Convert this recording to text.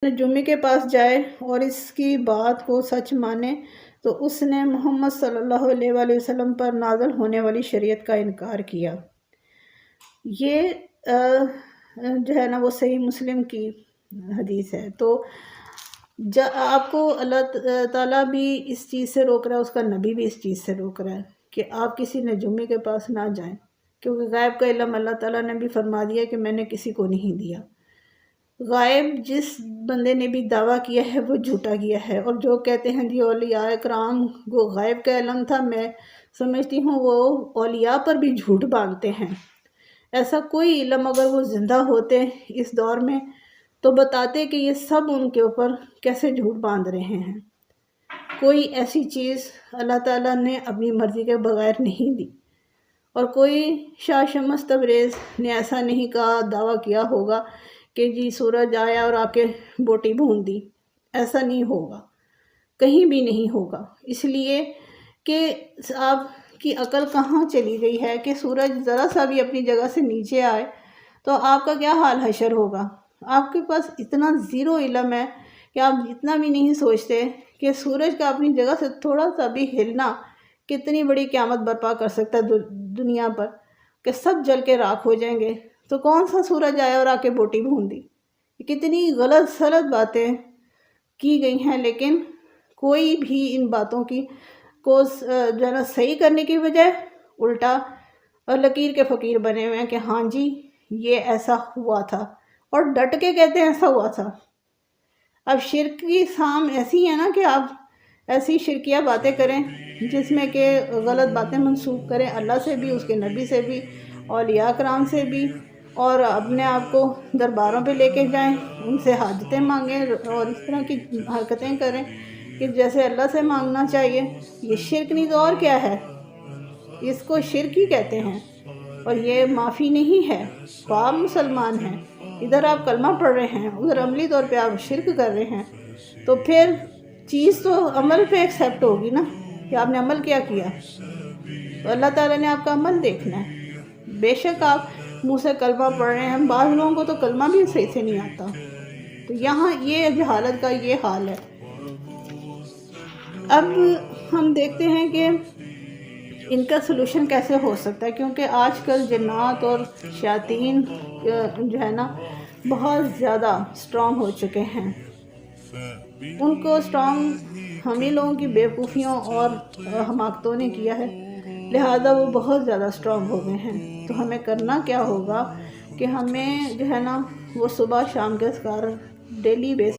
جمعے کے پاس جائے اور اس کی بات کو سچ مانے تو اس نے محمد صلی اللہ علیہ وآلہ وسلم پر نازل ہونے والی شریعت کا انکار کیا۔ یہ جو ہے نا وہ صحیح مسلم کی حدیث ہے۔ تو آپ کو اللہ تعالیٰ بھی اس چیز سے روک رہا ہے، اس کا نبی بھی اس چیز سے روک رہا ہے کہ آپ کسی نے جمعے کے پاس نہ جائیں، کیونکہ غیب کا علم اللہ تعالیٰ نے بھی فرما دیا کہ میں نے کسی کو نہیں دیا۔ غائب جس بندے نے بھی دعویٰ کیا ہے وہ جھوٹا کیا ہے، اور جو کہتے ہیں جی اولیاء کرام کو غائب کا علم تھا، میں سمجھتی ہوں وہ اولیاء پر بھی جھوٹ باندھتے ہیں۔ ایسا کوئی علم اگر وہ زندہ ہوتے اس دور میں تو بتاتے کہ یہ سب ان کے اوپر کیسے جھوٹ باندھ رہے ہیں۔ کوئی ایسی چیز اللہ تعالیٰ نے اپنی مرضی کے بغیر نہیں دی، اور کوئی شاہ شمس تبریز نے ایسا نہیں کہا، دعویٰ کیا ہوگا کہ جی سورج آیا اور آ کے بوٹی بھون دی۔ ایسا نہیں ہوگا، کہیں بھی نہیں ہوگا، اس لیے کہ آپ کی عقل کہاں چلی گئی ہے کہ سورج ذرا سا بھی اپنی جگہ سے نیچے آئے تو آپ کا کیا حال حشر ہوگا۔ آپ کے پاس اتنا زیرو علم ہے کہ آپ اتنا بھی نہیں سوچتے کہ سورج کا اپنی جگہ سے تھوڑا سا بھی ہلنا کتنی بڑی قیامت برپا کر سکتا ہے دنیا پر، کہ سب جل کے راکھ ہو جائیں گے۔ تو کون سا سورج آیا اور آ کے بوٹی بھون دی؟ کتنی غلط سلط باتیں کی گئی ہیں، لیکن کوئی بھی ان باتوں کی کو جو ہے نا صحیح کرنے کی بجائے الٹا اور لکیر کے فقیر بنے ہوئے ہیں کہ ہاں جی یہ ایسا ہوا تھا، اور ڈٹ کے کہتے ہیں ایسا ہوا تھا۔ اب شرک کی سام ایسی ہے نا کہ آپ ایسی شرکیہ باتیں کریں جس میں کہ غلط باتیں منسوب کریں اللہ سے بھی، اس کے نبی سے بھی، اولیاء کرام سے بھی، اور اپنے آپ کو درباروں پہ لے کے جائیں، ان سے حاجتیں مانگیں اور اس طرح کی حرکتیں کریں کہ جیسے اللہ سے مانگنا چاہیے۔ یہ شرک نہیں تو اور کیا ہے؟ اس کو شرک ہی کہتے ہیں، اور یہ معافی نہیں ہے۔ تو آپ مسلمان ہیں، ادھر آپ کلمہ پڑھ رہے ہیں، ادھر عملی طور پہ آپ شرک کر رہے ہیں، تو پھر چیز تو عمل پہ ایکسیپٹ ہوگی نا کہ آپ نے عمل کیا کیا۔ تو اللہ تعالیٰ نے آپ کا عمل دیکھنا ہے۔ بے شک آپ منہ سے کلمہ پڑھ رہے ہیں، بعض لوگوں کو تو کلمہ بھی صحیح سے نہیں آتا، تو یہاں یہ جہالت کا یہ حال ہے۔ اب ہم دیکھتے ہیں کہ ان کا سلوشن کیسے ہو سکتا ہے، کیونکہ آج کل جنات اور شیاطین جو ہے نا بہت زیادہ اسٹرانگ ہو چکے ہیں۔ ان کو اسٹرانگ ہم ہی لوگوں کی بیوقوفیوں اور حماقتوں نے کیا ہے، لہذا وہ بہت زیادہ اسٹرانگ ہو گئے ہیں۔ تو ہمیں کرنا کیا ہوگا کہ ہمیں جو ہے نا وہ صبح شام کے اذکار ڈیلی بیس